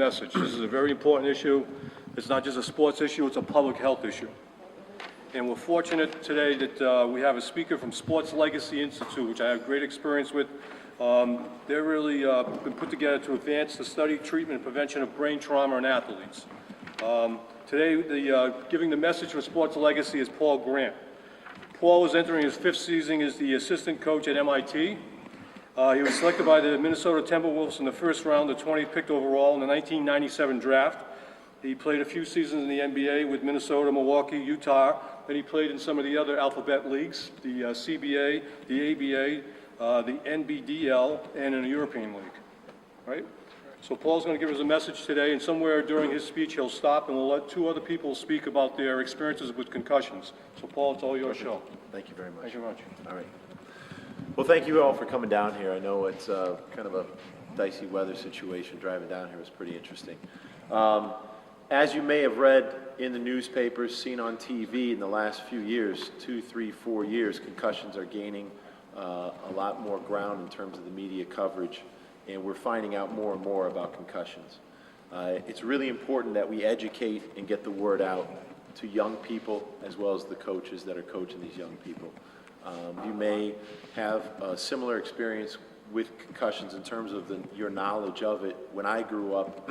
Message. This is a very important issue. It's not just a sports issue, it's a public health issue. And we're fortunate today that we have a speaker from Sports Legacy Institute, which I have great experience with. They're really been put together to advance the study, treatment, and prevention of brain trauma in athletes. Today, giving the message for Sports Legacy is Paul Grant. Paul is entering his 5th season as the assistant coach at MIT. He was selected by the Minnesota Timberwolves in the first round, the 20th picked overall in the 1997 draft. He played a few seasons in the NBA with Minnesota, Milwaukee, Utah. Then he played in some of the other alphabet leagues, the CBA, the ABA, the NBDL, and in the European League, right? So Paul's going to give us a message today, and somewhere during his speech he'll stop and we'll let 2 other people speak about their experiences with concussions. So Paul, it's all your show. Thank you very much. Thank you very much. All right. Well, thank you all for coming down here. I know it's kind of a dicey weather situation. Driving down here was pretty interesting. As you may have read in the newspapers, seen on TV in the last few years, 2, 3, 4 years, concussions are gaining a lot more ground in terms of the media coverage, and we're finding out more and more about concussions. It's really important that we educate and get the word out to young people as well as the coaches that are coaching these young people. You may have a similar experience with concussions in terms of your knowledge of it. When I grew up,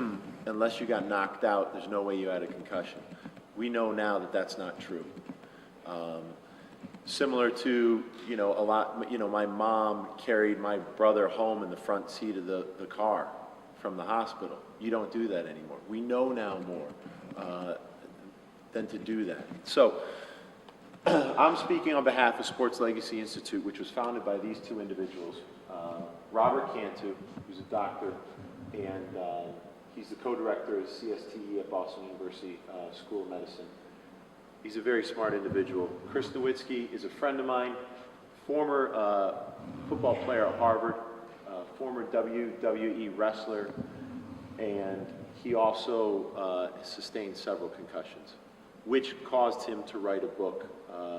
unless you got knocked out, there's no way you had a concussion. We know now that that's not true. Similar to, my mom carried my brother home in the front seat of the car from the hospital. You don't do that anymore. We know now more than to do that. So I'm speaking on behalf of Sports Legacy Institute, which was founded by these 2 individuals. Robert Cantu, who's a doctor, and he's the co-director of CSTE at Boston University School of Medicine. He's a very smart individual. Chris Nowitzki is a friend of mine, former football player at Harvard, former WWE wrestler, and he also sustained several concussions, which caused him to write a book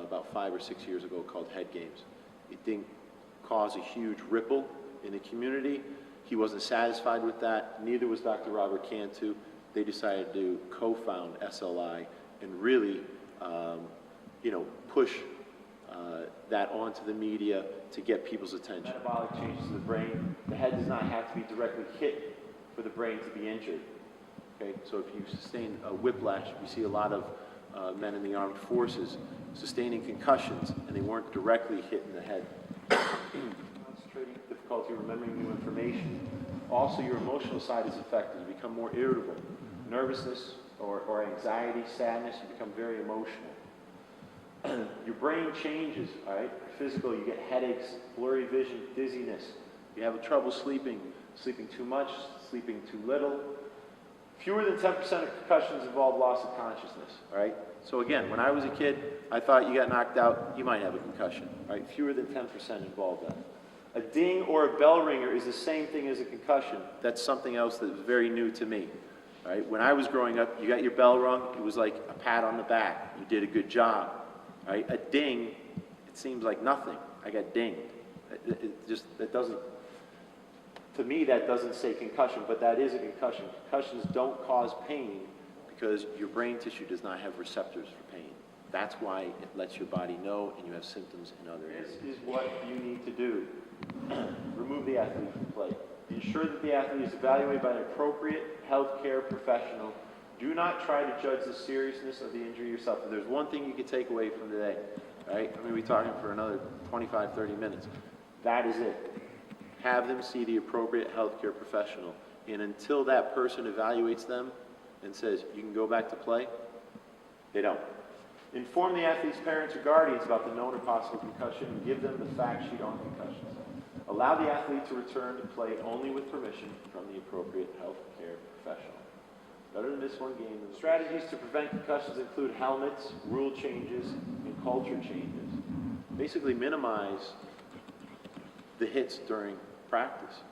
about 5 or 6 years ago called Head Games. It didn't cause a huge ripple in the community. He wasn't satisfied with that. Neither was Dr. Robert Cantu. They decided to co-found SLI and really, push that onto the media to get people's attention. Metabolic changes in the brain. The head does not have to be directly hit for the brain to be injured. Okay, so if you sustain a whiplash, we see a lot of men in the armed forces sustaining concussions, and they weren't directly hit in the head. Concentrating, difficulty remembering new information. Also, your emotional side is affected. You become more irritable. Nervousness or anxiety, sadness, you become very emotional. Your brain changes, all right? Physical, you get headaches, blurry vision, dizziness. You have trouble sleeping too much, sleeping too little. Fewer than 10% of concussions involve loss of consciousness, all right? So again, when I was a kid, I thought you got knocked out, you might have a concussion, all right? Fewer than 10% involve that. A ding or a bell ringer is the same thing as a concussion. That's something else that's very new to me, all right? When I was growing up, you got your bell rung, it was like a pat on the back. You did a good job, all right? A ding, it seems like nothing. I got dinged. That doesn't, to me, that doesn't say concussion, but that is a concussion. Concussions don't cause pain because your brain tissue does not have receptors for pain. That's why it lets your body know and you have symptoms in other areas. This is what you need to do. Remove the athlete from play. Ensure that the athlete is evaluated by an appropriate healthcare professional. Do not try to judge the seriousness of the injury yourself. If there's one thing you can take away from today, right? I'm going to be talking for another 25, 30 minutes. That is it. Have them see the appropriate healthcare professional. And until that person evaluates them and says, you can go back to play, they don't. Inform the athlete's parents or guardians about the known or possible concussion and give them the fact sheet on concussions. Allow the athlete to return to play only with permission from the appropriate healthcare professional. Better to miss one game. Strategies to prevent concussions include helmets, rule changes, and culture changes. Basically minimize the hits during practice.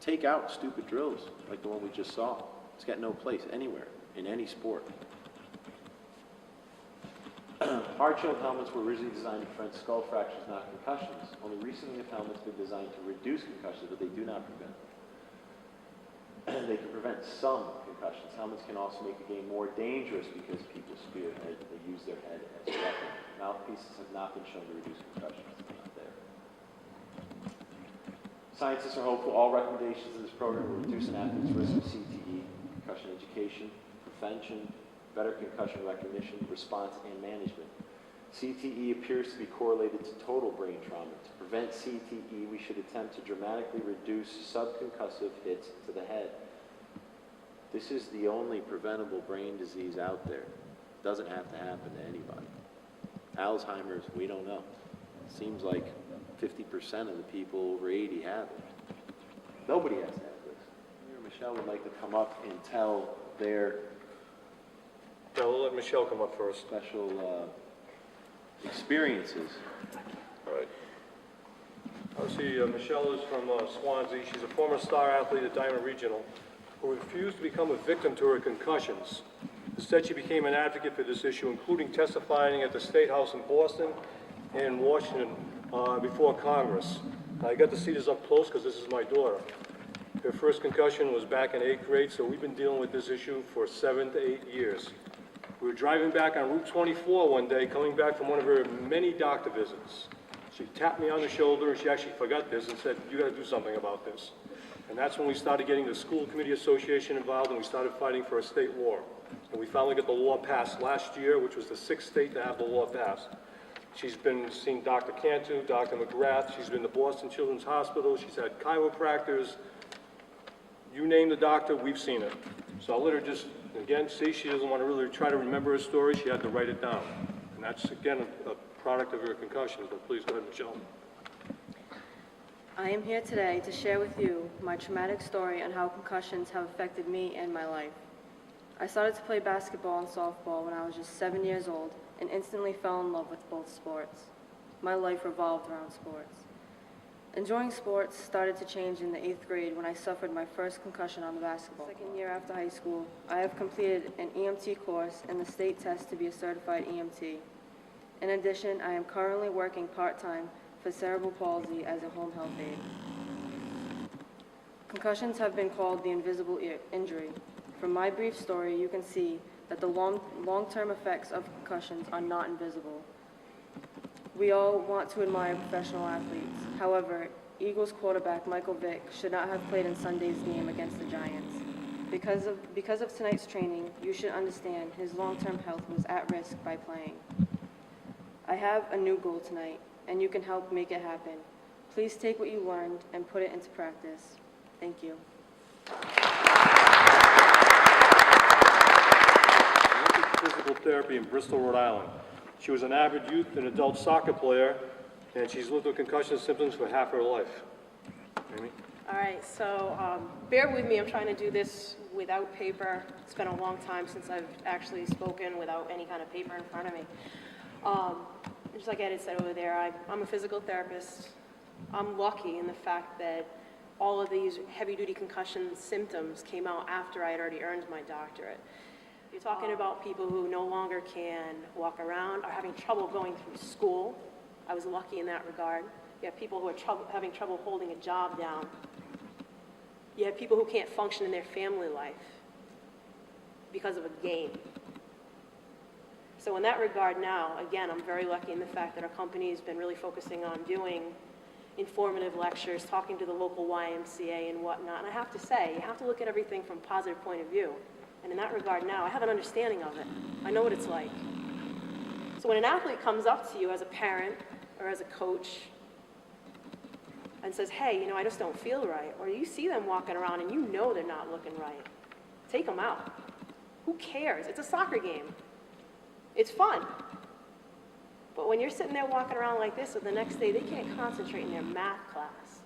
Take out stupid drills like the one we just saw. It's got no place anywhere in any sport. Hard-shelled helmets were originally designed to prevent skull fractures, not concussions. Only recently have helmets been designed to reduce concussions, but they do not prevent. they can prevent some concussions. Helmets can also make the game more dangerous because people spearhead, they use their head as a weapon. Mouthpieces have not been shown to reduce concussions. They're not there. Scientists are hopeful all recommendations in this program will reduce an athlete's risk of CTE, concussion education, prevention, better concussion recognition, response, and management. CTE appears to be correlated to total brain trauma. To prevent CTE, we should attempt to dramatically reduce subconcussive hits to the head. This is the only preventable brain disease out there. It doesn't have to happen to anybody. Alzheimer's, we don't know. It seems like 50% of the people over 80 have it. Nobody has to have this. Michelle would like to come up and tell their Yeah, we'll let Michelle come up first. special experiences. All right. Obviously, Michelle is from Swansea. She's a former star athlete at Diamond Regional who refused to become a victim to her concussions. Instead, she became an advocate for this issue, including testifying at the State House in Boston and in Washington before Congress. I got to see this up close because this is my daughter. Her first concussion was back in 8th grade, so we've been dealing with this issue for 7 to 8 years. We were driving back on Route 24 one day, coming back from one of her many doctor visits. She tapped me on the shoulder, and she actually forgot this and said, "You got to do something about this." And that's when we started getting the School Committee Association involved, and we started fighting for a state law. And we finally got the law passed last year, which was the 6th state to have the law passed. She's been seeing Dr. Cantu, Dr. McGrath. She's been to Boston Children's Hospital. She's had chiropractors. You name the doctor, we've seen it. So I'll let her just, again, see, she doesn't want to really try to remember her story. She had to write it down. And that's, again, a product of her concussions. But please go ahead, Michelle. I am here today to share with you my traumatic story on how concussions have affected me and my life. I started to play basketball and softball when I was just 7 years old and instantly fell in love with both sports. My life revolved around sports. Enjoying sports started to change in the 8th grade when I suffered my first concussion on the basketball. Second year after high school, I have completed an EMT course and the state test to be a certified EMT. In addition, I am currently working part-time for cerebral palsy as a home health aide. Concussions have been called the invisible injury. From my brief story, you can see that the long-term effects of concussions are not invisible. We all want to admire professional athletes. However, Eagles quarterback Michael Vick should not have played in Sunday's game against the Giants. Because of tonight's training, you should understand his long-term health was at risk by playing. I have a new goal tonight, and you can help make it happen. Please take what you learned and put it into practice. Thank you. Physical therapy in Bristol, Rhode Island. She was an avid youth and adult soccer player, and she's lived with concussion symptoms for half her life. Amy? All right, so bear with me. I'm trying to do this without paper. It's been a long time since I've actually spoken without any kind of paper in front of me. Just like Ed had said over there, I'm a physical therapist. I'm lucky in the fact that all of these heavy-duty concussion symptoms came out after I had already earned my doctorate. You're talking about people who no longer can walk around, are having trouble going through school. I was lucky in that regard. You have people who are having trouble holding a job down. You have people who can't function in their family life because of a game. So in that regard now, again, I'm very lucky in the fact that our company has been really focusing on doing informative lectures, talking to the local YMCA and whatnot. And I have to say, you have to look at everything from a positive point of view. And in that regard now, I have an understanding of it. I know what it's like. So when an athlete comes up to you as a parent or as a coach and says, hey, I just don't feel right, or you see them walking around and you know they're not looking right, take them out. Who cares? It's a soccer game. It's fun. But when you're sitting there walking around like this, and the next day they can't concentrate in their math class,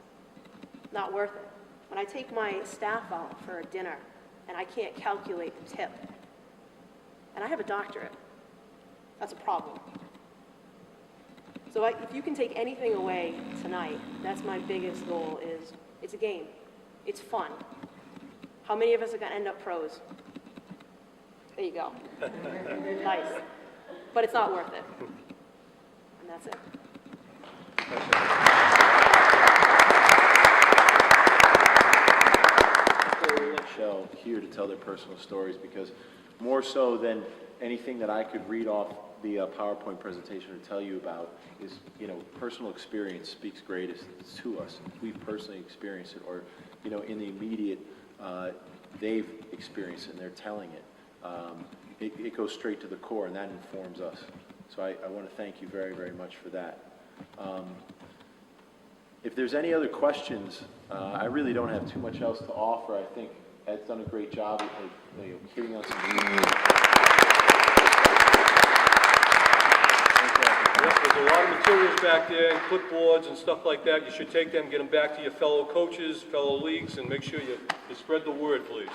not worth it. When I take my staff out for a dinner, and I can't calculate the tip, and I have a doctorate, that's a problem. So if you can take anything away tonight, that's my biggest goal, is it's a game. It's fun. How many of us are going to end up pros? There you go. Nice. But it's not worth it. And that's it. Michelle here to tell their personal stories, because more so than anything that I could read off the PowerPoint presentation or tell you about is, you know, personal experience speaks greatest to us. We've personally experienced it, or, you know, in the immediate, they've experienced it and they're telling it. It goes straight to the core, and that informs us. So I want to thank you very, very much for that. If there's any other questions, I really don't have too much else to offer. I think Ed's done a great job of, you know, hitting on some. Yep, there's a lot of materials back there, and clipboards and stuff like that. You should take them, get them back to your fellow coaches, fellow leagues, and make sure you spread the word, please.